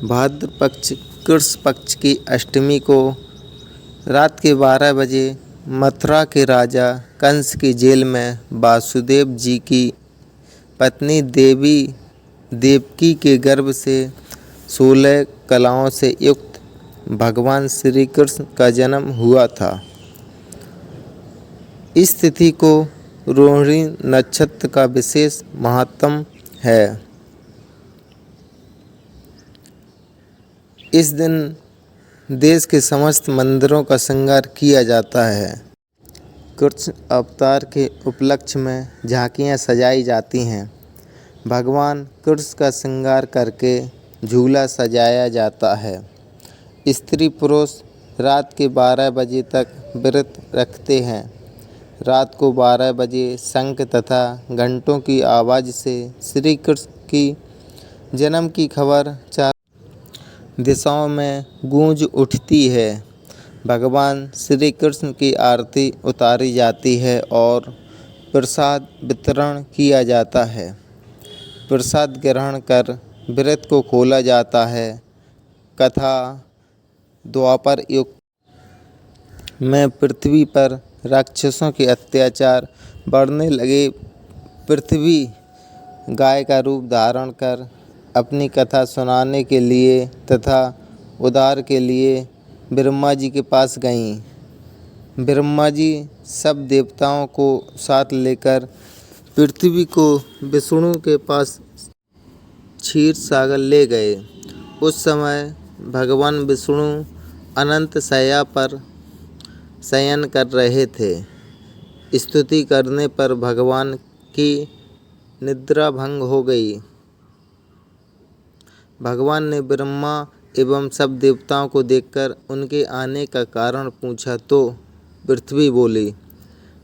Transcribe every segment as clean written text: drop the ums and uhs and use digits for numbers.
भाद्र पक्ष कृष्ण पक्ष की अष्टमी को रात के 12 बजे मथुरा के राजा कंस की जेल में वासुदेव जी की पत्नी देवकी के गर्भ से 16 कलाओं से युक्त भगवान श्री कृष्ण का जन्म हुआ था। इस तिथि को रोहिणी नक्षत्र का विशेष महात्म है। इस दिन देश के समस्त मंदिरों का श्रृंगार किया जाता है। कृष्ण अवतार के उपलक्ष्य में झांकियाँ सजाई जाती हैं। भगवान कृष्ण का श्रृंगार करके झूला सजाया जाता है। स्त्री पुरुष रात के 12 बजे तक व्रत रखते हैं। रात को 12 बजे शंख तथा घंटों की आवाज़ से श्री कृष्ण की जन्म की खबर चारों दिशाओं में गूंज उठती है। भगवान श्री कृष्ण की आरती उतारी जाती है और प्रसाद वितरण किया जाता है। प्रसाद ग्रहण कर व्रत को खोला जाता है। कथा द्वापर युग में पृथ्वी पर राक्षसों के अत्याचार बढ़ने लगे। पृथ्वी गाय का रूप धारण कर अपनी कथा सुनाने के लिए तथा उद्धार के लिए ब्रह्मा जी के पास गईं। ब्रह्मा जी सब देवताओं को साथ लेकर पृथ्वी को विष्णु के पास क्षीर सागर ले गए। उस समय भगवान विष्णु अनंत शैया पर शयन कर रहे थे। स्तुति करने पर भगवान की निद्रा भंग हो गई। भगवान ने ब्रह्मा एवं सब देवताओं को देखकर उनके आने का कारण पूछा तो पृथ्वी बोली,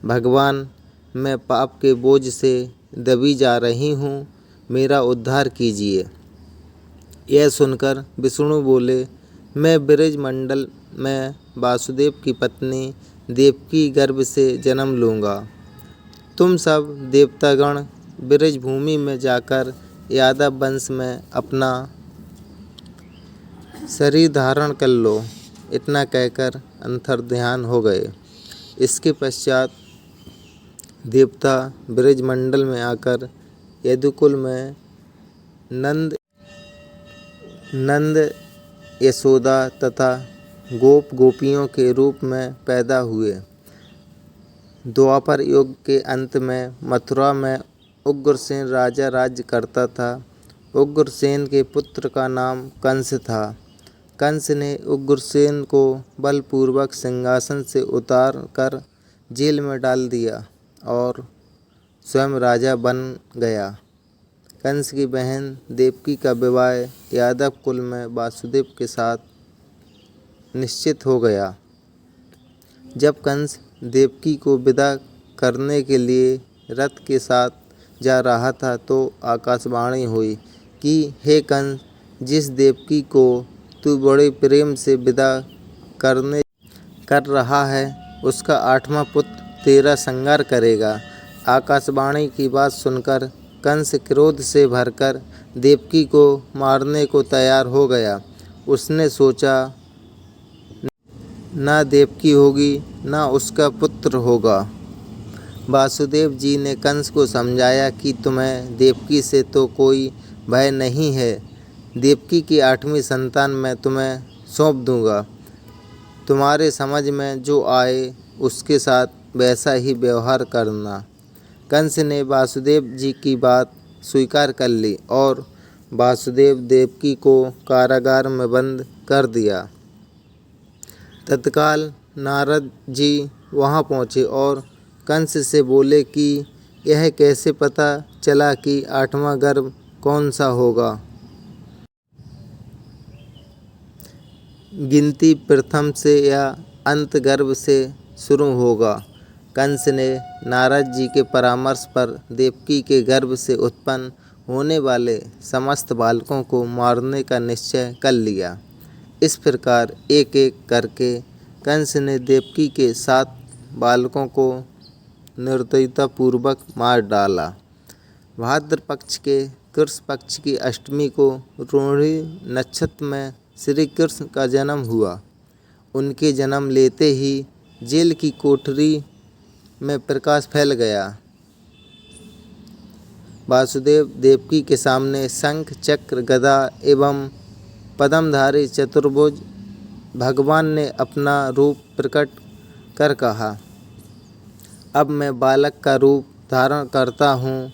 भगवान, मैं पाप के बोझ से दबी जा रही हूँ, मेरा उद्धार कीजिए। यह सुनकर विष्णु बोले, मैं ब्रज मंडल में वासुदेव की पत्नी देवकी गर्भ से जन्म लूँगा। तुम सब देवतागण ब्रज भूमि में जाकर यादव वंश में अपना शरीर धारण कर लो। इतना कहकर अंतर्ध्यान हो गए। इसके पश्चात देवता ब्रजमंडल में आकर यदुकुल में नंद यशोदा तथा गोप गोपियों के रूप में पैदा हुए। द्वापर युग के अंत में मथुरा में उग्रसेन राजा राज्य करता था। उग्रसेन के पुत्र का नाम कंस था। कंस ने उग्रसेन को बलपूर्वक सिंहासन से उतार कर जेल में डाल दिया और स्वयं राजा बन गया। कंस की बहन देवकी का विवाह यादव कुल में वासुदेव के साथ निश्चित हो गया। जब कंस देवकी को विदा करने के लिए रथ के साथ जा रहा था तो आकाशवाणी हुई कि हे कंस, जिस देवकी को तू बड़े प्रेम से विदा कर रहा है उसका 8वां पुत्र तेरा संहार करेगा। आकाशवाणी की बात सुनकर कंस क्रोध से भरकर देवकी को मारने को तैयार हो गया। उसने सोचा, ना देवकी होगी ना उसका पुत्र होगा। वासुदेव जी ने कंस को समझाया कि तुम्हें देवकी से तो कोई भय नहीं है। देवकी की 8वीं संतान मैं तुम्हें सौंप दूंगा। तुम्हारे समझ में जो आए उसके साथ वैसा ही व्यवहार करना। कंस ने वासुदेव जी की बात स्वीकार कर ली और वासुदेव देवकी को कारागार में बंद कर दिया। तत्काल नारद जी वहां पहुंचे और कंस से बोले कि यह कैसे पता चला कि 8वां गर्भ कौन सा होगा। गिनती प्रथम से या अंत गर्भ से शुरू होगा। कंस ने नारद जी के परामर्श पर देवकी के गर्भ से उत्पन्न होने वाले समस्त बालकों को मारने का निश्चय कर लिया। इस प्रकार एक एक करके कंस ने देवकी के 7 बालकों को निर्दयतापूर्वक मार डाला। भाद्र पक्ष के कृष्ण पक्ष की अष्टमी को रोहिणी नक्षत्र में श्री कृष्ण का जन्म हुआ। उनके जन्म लेते ही जेल की कोठरी में प्रकाश फैल गया। वासुदेव देवकी के सामने शंख चक्र गदा एवं पद्मधारी चतुर्भुज भगवान ने अपना रूप प्रकट कर कहा, अब मैं बालक का रूप धारण करता हूँ।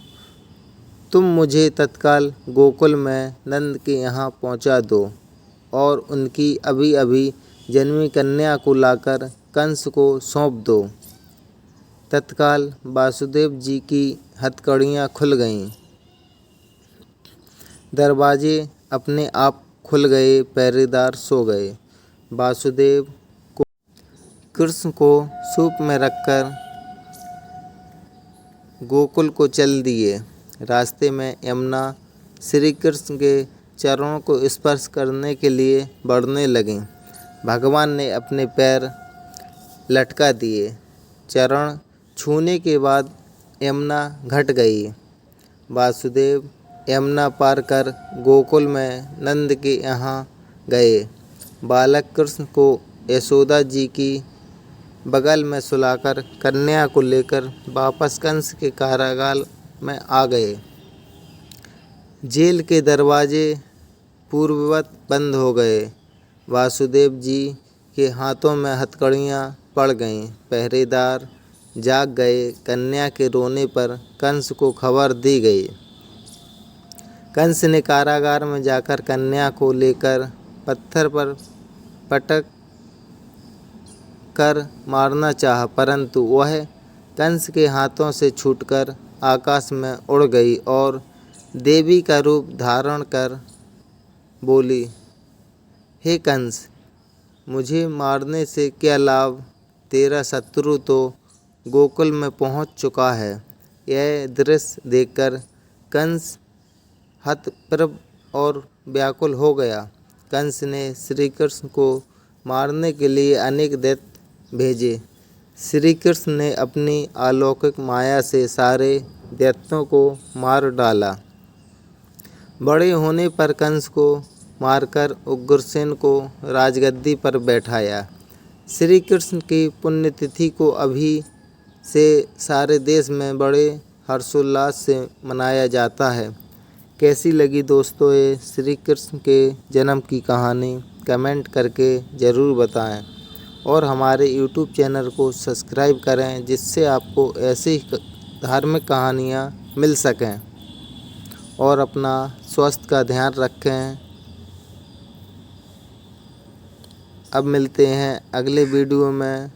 तुम मुझे तत्काल गोकुल में नंद के यहाँ पहुँचा दो और उनकी अभी अभी जन्मी कन्या को लाकर कंस को सौंप दो। तत्काल वासुदेव जी की हथकड़ियाँ खुल गईं। दरवाजे अपने आप खुल गए, पहरेदार सो गए। वासुदेव को कृष्ण को सूप में रखकर गोकुल को चल दिए। रास्ते में यमुना श्री कृष्ण के चरणों को स्पर्श करने के लिए बढ़ने लगीं। भगवान ने अपने पैर लटका दिए। चरण छूने के बाद यमुना घट गई। वासुदेव यमुना पार कर गोकुल में नंद के यहाँ गए। बालक कृष्ण को यशोदा जी की बगल में सुलाकर कन्या को लेकर वापस कंस के कारागार में आ गए। जेल के दरवाजे पूर्ववत बंद हो गए। वासुदेव जी के हाथों में हथकड़ियाँ पड़ गईं। पहरेदार जाग गए। कन्या के रोने पर कंस को खबर दी गई। कंस ने कारागार में जाकर कन्या को लेकर पत्थर पर पटक कर मारना चाहा, परंतु वह कंस के हाथों से छूटकर आकाश में उड़ गई और देवी का रूप धारण कर बोली, हे कंस, मुझे मारने से क्या लाभ? तेरा शत्रु तो गोकुल में पहुंच चुका है। यह दृश्य देखकर कंस हतप्रभ और व्याकुल हो गया। कंस ने श्री कृष्ण को मारने के लिए अनेक दैत्य भेजे। श्री कृष्ण ने अपनी अलौकिक माया से सारे दैत्यों को मार डाला। बड़े होने पर कंस को मारकर उग्रसेन को राजगद्दी पर बैठाया। श्री कृष्ण की पुण्यतिथि को अभी से सारे देश में बड़े हर्षोल्लास से मनाया जाता है। कैसी लगी दोस्तों ये श्री कृष्ण के जन्म की कहानी? कमेंट करके ज़रूर बताएं और हमारे YouTube चैनल को सब्सक्राइब करें, जिससे आपको ऐसी धार्मिक कहानियाँ मिल सकें। और अपना स्वास्थ्य का ध्यान रखें। अब मिलते हैं अगले वीडियो में।